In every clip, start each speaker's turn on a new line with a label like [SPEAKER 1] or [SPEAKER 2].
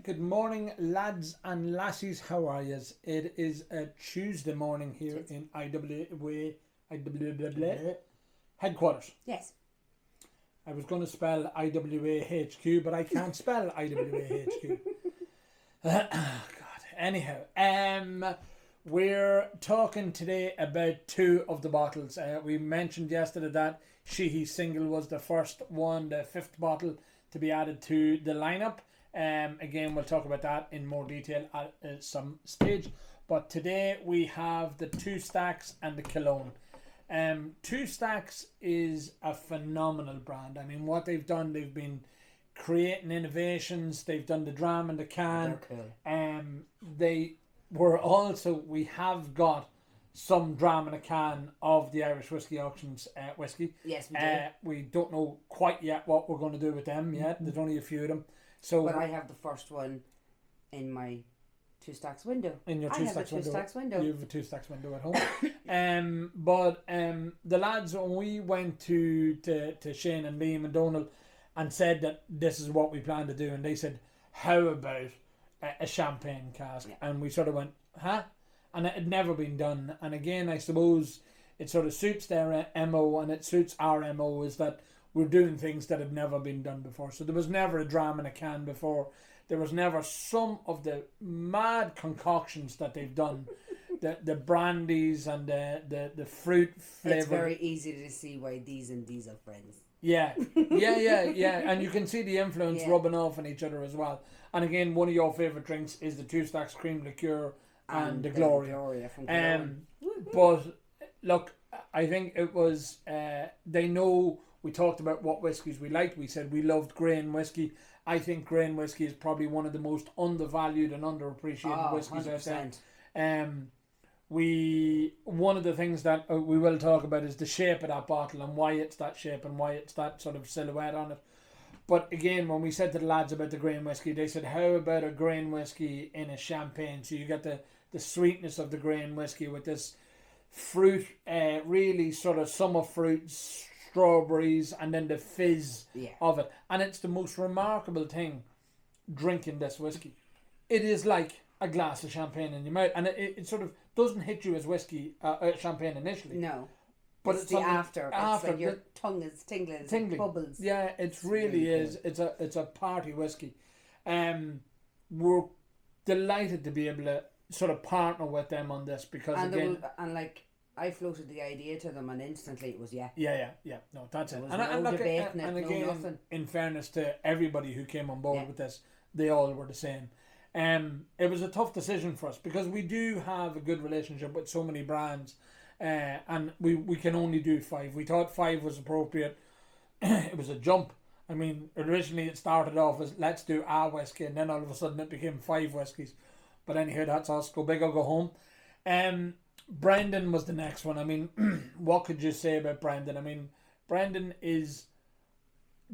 [SPEAKER 1] Good morning, lads and lassies. How are yous? It is a Tuesday morning here in IWA headquarters.
[SPEAKER 2] Yes.
[SPEAKER 1] I was going to spell IWAHQ, but I can't spell IWAHQ. God. Anyhow, we're talking today about two of the bottles. We mentioned yesterday that Sheehy Single was the first one, the fifth bottle to be added to the lineup. Again, we'll talk about that in more detail at some stage. But today we have the Two Stacks and the Cologne. Two Stacks is a phenomenal brand. I mean, what they've done, they've been creating innovations. They've done the dram and the can.
[SPEAKER 2] They're cool.
[SPEAKER 1] They were also, we have got some dram and a can of the Irish Whiskey Auctions whiskey.
[SPEAKER 2] Yes, we do.
[SPEAKER 1] We don't know quite yet what we're going to do with them yet. There's only a few of them. So,
[SPEAKER 2] but I have the first one in my Two Stacks window.
[SPEAKER 1] In your
[SPEAKER 2] I
[SPEAKER 1] Two
[SPEAKER 2] have
[SPEAKER 1] Stacks
[SPEAKER 2] a Two
[SPEAKER 1] window.
[SPEAKER 2] Stacks window.
[SPEAKER 1] You have a Two Stacks window at home. But the lads, when we went to Shane and Liam and Donald and said that this is what we plan to do, and they said, how about a champagne cask?
[SPEAKER 2] Yeah.
[SPEAKER 1] And we sort of went, huh? And it had never been done. And again, I suppose it sort of suits their MO and it suits our MO, is that we're doing things that have never been done before. So there was never a dram in a can before. There was never some of the mad concoctions that they've done. the brandies and the fruit flavour.
[SPEAKER 2] It's very easy to see why these and these are friends.
[SPEAKER 1] Yeah. And you can see the influence rubbing off on each other as well. And again, one of your favourite drinks is the Two Stacks cream liqueur and the Gloria.
[SPEAKER 2] From Cologne.
[SPEAKER 1] But look, I think it was they know. We talked about what whiskies we liked. We said we loved grain whiskey. I think grain whiskey is probably one of the most undervalued and underappreciated whiskies out there. One of the things that we will talk about is the shape of that bottle and why it's that shape and why it's that sort of silhouette on it. But again, when we said to the lads about the grain whiskey, they said, how about a grain whiskey in a champagne? So you get the sweetness of the grain whiskey with this fruit, really sort of summer fruits, strawberries, and then the fizz of it. And it's the most remarkable thing, drinking this whiskey. It is like a glass of champagne in your mouth, and it sort of doesn't hit you as whiskey, champagne initially.
[SPEAKER 2] No.
[SPEAKER 1] But
[SPEAKER 2] it's the after. It's like your tongue is tingling. It bubbles.
[SPEAKER 1] Yeah, it really is. Cool. It's a party whiskey. We're delighted to be able to sort of partner with them on this because
[SPEAKER 2] I floated the idea to them and instantly it was
[SPEAKER 1] Yeah. No, that's it.
[SPEAKER 2] And
[SPEAKER 1] again,
[SPEAKER 2] nothing.
[SPEAKER 1] In fairness to everybody who came on board with this, they all were the same. It was a tough decision for us because we do have a good relationship with so many brands, and we can only do 5. We thought 5 was appropriate. It was a jump. I mean, originally it started off as let's do our whiskey, and then all of a sudden it became 5 whiskies. But anyhow, that's us. Go big or go home. Brendan was the next one. I mean, what could you say about Brendan? I mean, Brendan is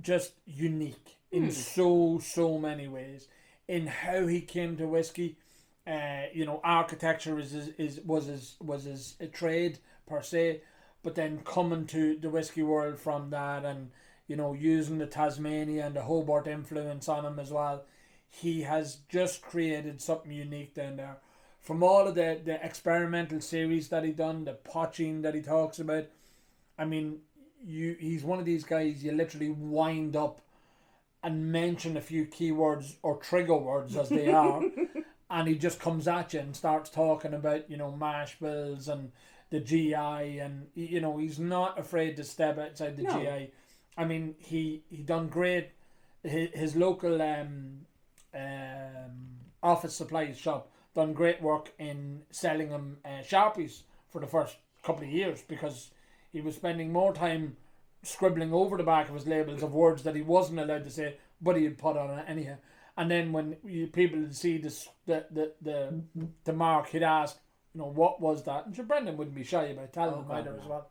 [SPEAKER 1] just unique in so many ways. In how he came to whiskey, architecture was his trade per se, but then coming to the whiskey world from that, and using the Tasmania and the Hobart influence on him as well, he has just created something unique down there. From all of the experimental series that he done, the poaching that he talks about, I mean, he's one of these guys you literally wind up and mention a few keywords or trigger words as they are, and he just comes at you and starts talking about mash bills and the GI, and he's not afraid to step outside the GI. I mean, he done great. His local office supplies shop done great work in selling him Sharpies for the first couple of years because he was spending more time scribbling over the back of his labels of words that he wasn't allowed to say, but he had put on it anyhow. And then when people would see the mark, he'd ask, what was that? And sure, Brendan wouldn't be shy about telling him either as well.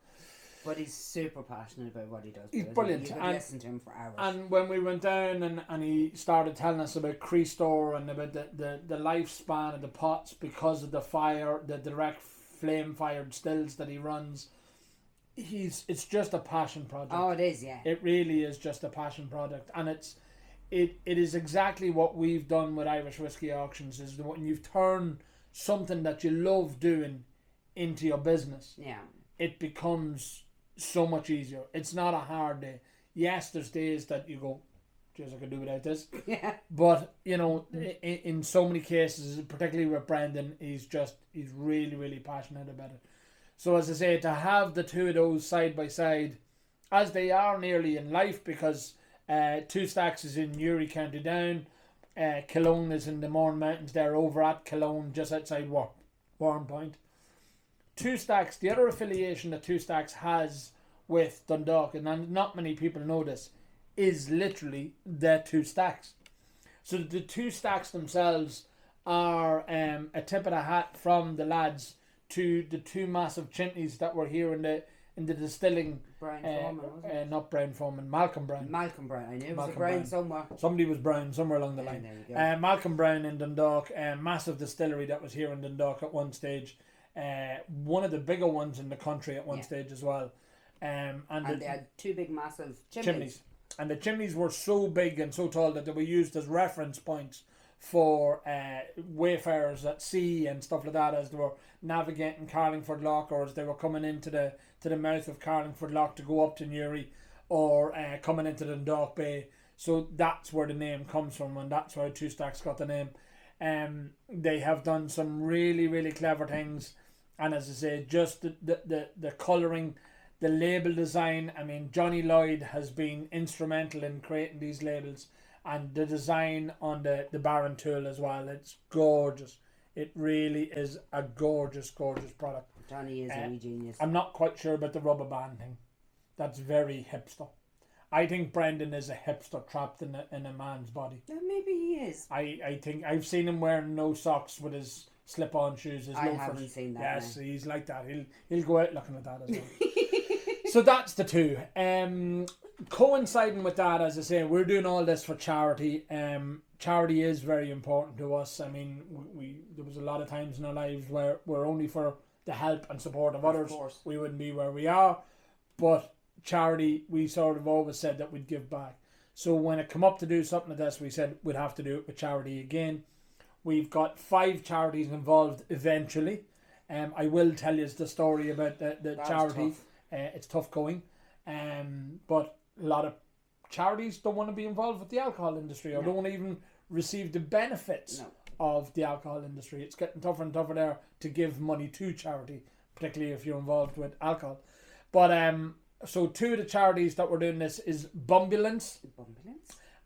[SPEAKER 2] But he's super passionate about what he does.
[SPEAKER 1] He's brilliant.
[SPEAKER 2] You could listen to him for hours.
[SPEAKER 1] And when we went down and he started telling us about Creastor and about the lifespan of the pots because of the fire, the direct flame fired stills that he runs, it's just a passion project.
[SPEAKER 2] Oh, it is, yeah.
[SPEAKER 1] It really is just a passion project, and it is exactly what we've done with Irish Whiskey Auctions. Is when you've turned something that you love doing into your business,
[SPEAKER 2] Yeah.
[SPEAKER 1] it becomes so much easier. It's not a hard day. Yes, there's days that you go, geez, I could do without this.
[SPEAKER 2] Yeah.
[SPEAKER 1] But, you know, in so many cases, particularly with Brendan, he's really, really passionate about it. So as I say, to have the two of those side by side, as they are nearly in life, because Two Stacks is in Newry, County Down, Cologne is in the Mourne Mountains. They're over at Cologne, just outside Warrenpoint. Two Stacks, the other affiliation that Two Stacks has with Dundalk, and not many people know this, is literally the Two Stacks. So the Two Stacks themselves are a tip of the hat from the lads to the two massive chimneys that were here in the distilling.
[SPEAKER 2] Brian Foreman, wasn't it?
[SPEAKER 1] Not Brian Foreman, Malcolm Brown.
[SPEAKER 2] Malcolm Brown. I knew it was
[SPEAKER 1] Malcolm
[SPEAKER 2] a Brown
[SPEAKER 1] Brown.
[SPEAKER 2] somewhere.
[SPEAKER 1] Somebody was Brown somewhere along the line.
[SPEAKER 2] There you go.
[SPEAKER 1] Malcolm Brown in Dundalk, massive distillery that was here in Dundalk at one stage. One of the bigger ones in the country at one stage as well. And
[SPEAKER 2] they had two big massive
[SPEAKER 1] chimneys. And the chimneys were so big and so tall that they were used as reference points for wayfarers at sea and stuff like that, as they were navigating Carlingford Lough, or as they were coming into the mouth of Carlingford Lough to go up to Newry, or coming into the Dundalk Bay. So that's where the name comes from, and that's where Two Stacks got the name. They have done some really, really clever things, and as I say, just the colouring, the label design. I mean, Johnny Lloyd has been instrumental in creating these labels, and the design on the Baron tool as well. It's gorgeous. It really is a gorgeous, gorgeous product.
[SPEAKER 2] Johnny is a wee genius.
[SPEAKER 1] I'm not quite sure about the rubber band thing. That's very hipster. I think Brendan is a hipster trapped in a man's body.
[SPEAKER 2] Maybe he is.
[SPEAKER 1] I think I've seen him wearing no socks with his slip-on shoes, his loafers.
[SPEAKER 2] I haven't seen that.
[SPEAKER 1] Yes,
[SPEAKER 2] now.
[SPEAKER 1] He's like that. He'll go out looking at that as well. So that's the two. Coinciding with that, as I say, we're doing all this for charity. Charity is very important to us. I mean, we there was a lot of times in our lives where we're only for the help and support of others.
[SPEAKER 2] Course.
[SPEAKER 1] We wouldn't be where we are. But charity, we sort of always said that we'd give back. So when it come up to do something like this, we said we'd have to do it with charity again. We've got 5 charities involved eventually. I will tell you the story about the charity.
[SPEAKER 2] Tough.
[SPEAKER 1] It's tough going. But a lot of charities don't want to be involved with the alcohol industry, or don't want to even receive the benefits of the alcohol industry. It's getting tougher and tougher there to give money to charity, particularly if you're involved with alcohol. But so 2 of the charities that we're doing this is Bumbulance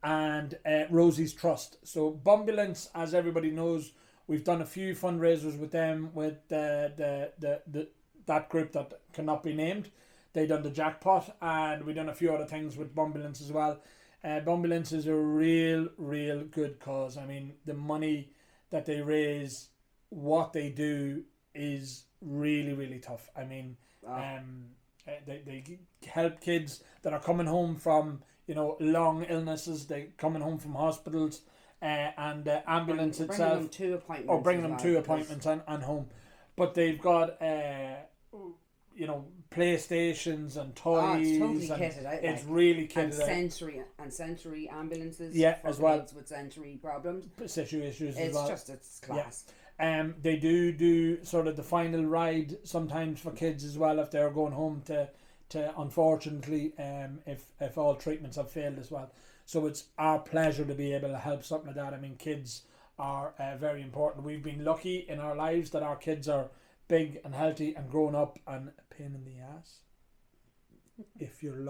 [SPEAKER 1] and Rosie's Trust. So Bumbulance, as everybody knows, we've done a few fundraisers with them, with that group that cannot be named. They done the jackpot, and we done a few other things with Bumbulance as well. Bumbulance is a real good cause. I mean, the money that they raise, what they do is really tough. I mean, they help kids that are coming home from, you know, long illnesses. They coming home from hospitals, and the ambulance itself,
[SPEAKER 2] them to appointments,
[SPEAKER 1] or bringing them to appointments and home. But they've got you know, PlayStations and toys.
[SPEAKER 2] It's totally kitted out.
[SPEAKER 1] It's really kitted
[SPEAKER 2] and sensory ambulances.
[SPEAKER 1] Yeah,
[SPEAKER 2] for
[SPEAKER 1] as well.
[SPEAKER 2] kids with sensory problems.
[SPEAKER 1] Issues
[SPEAKER 2] It's
[SPEAKER 1] as well.
[SPEAKER 2] it's class.
[SPEAKER 1] Yeah. They do sort of the final ride sometimes for kids as well, if they're going home to unfortunately, if all treatments have failed as well. So it's our pleasure to be able to help something like that. I mean, kids are very important. We've been lucky in our lives that our kids are big and healthy and grown up, and a pain in the ass. If you're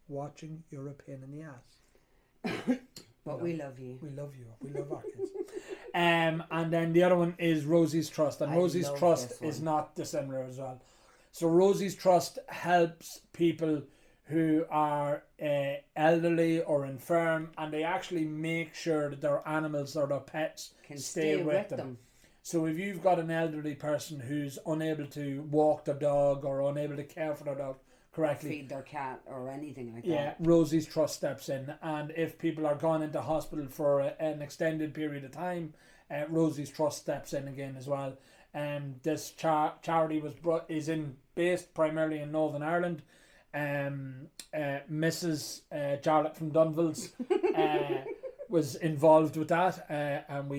[SPEAKER 1] watching, you're a pain in the ass.
[SPEAKER 2] But we love you.
[SPEAKER 1] We love you. We love our kids. And then the other one is Rosie's Trust, and Rosie's Trust is not dissimilar as well. So Rosie's Trust helps people who are elderly or infirm, and they actually make sure that their animals or their pets
[SPEAKER 2] Can
[SPEAKER 1] stay with them. So if you've got an elderly person who's unable to walk their dog or unable to care for their dog correctly,
[SPEAKER 2] feed their cat or anything like
[SPEAKER 1] yeah,
[SPEAKER 2] that.
[SPEAKER 1] Rosie's Trust steps in. And if people are gone into hospital for an extended period of time, Rosie's Trust steps in again as well. This charity is based primarily in Northern Ireland. Mrs. Jarlath from Dunville's was involved with that, and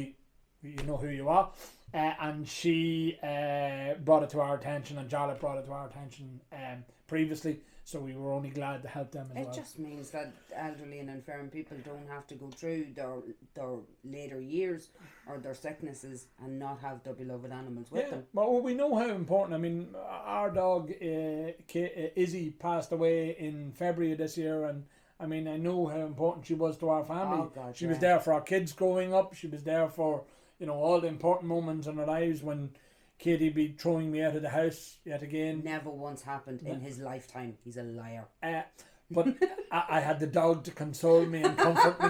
[SPEAKER 1] you know who you are. And she brought it to our attention, and Jarlath brought it to our attention previously, so we were only glad to help them as well.
[SPEAKER 2] It just means that elderly and infirm people don't have to go through their later years or their sicknesses and not have their beloved animals with them.
[SPEAKER 1] Well, we know how important. I mean, our dog Izzy passed away in February of this year, and I mean, I know how important she was to our family.
[SPEAKER 2] Oh, God,
[SPEAKER 1] she was there for our kids growing up. She was there for, you know, all the important moments in our lives when Katie be throwing me out of the house yet again.
[SPEAKER 2] Never once happened in his lifetime. He's a liar.
[SPEAKER 1] But I had the dog to console me and comfort me.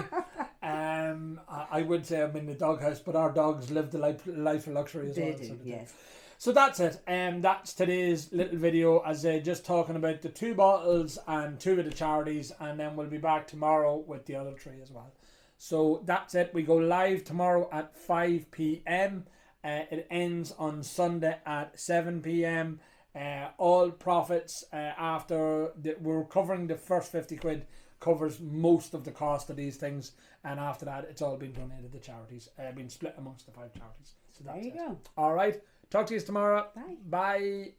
[SPEAKER 1] I would say I'm in the doghouse, but our dogs live the life of luxury as well.
[SPEAKER 2] Do, yes.
[SPEAKER 1] So that's it. That's today's little video, as just talking about the 2 bottles and 2 of the charities, and then we'll be back tomorrow with the other 3 as well. So that's it. We go live tomorrow at 5 p.m. It ends on Sunday at 7 p.m. All profits we're covering the first 50 quid covers most of the cost of these things, and after that it's all been donated to charities, been split amongst the 5 charities. So that's
[SPEAKER 2] there you go.
[SPEAKER 1] All right. Talk to you tomorrow.
[SPEAKER 2] Bye.
[SPEAKER 1] Bye.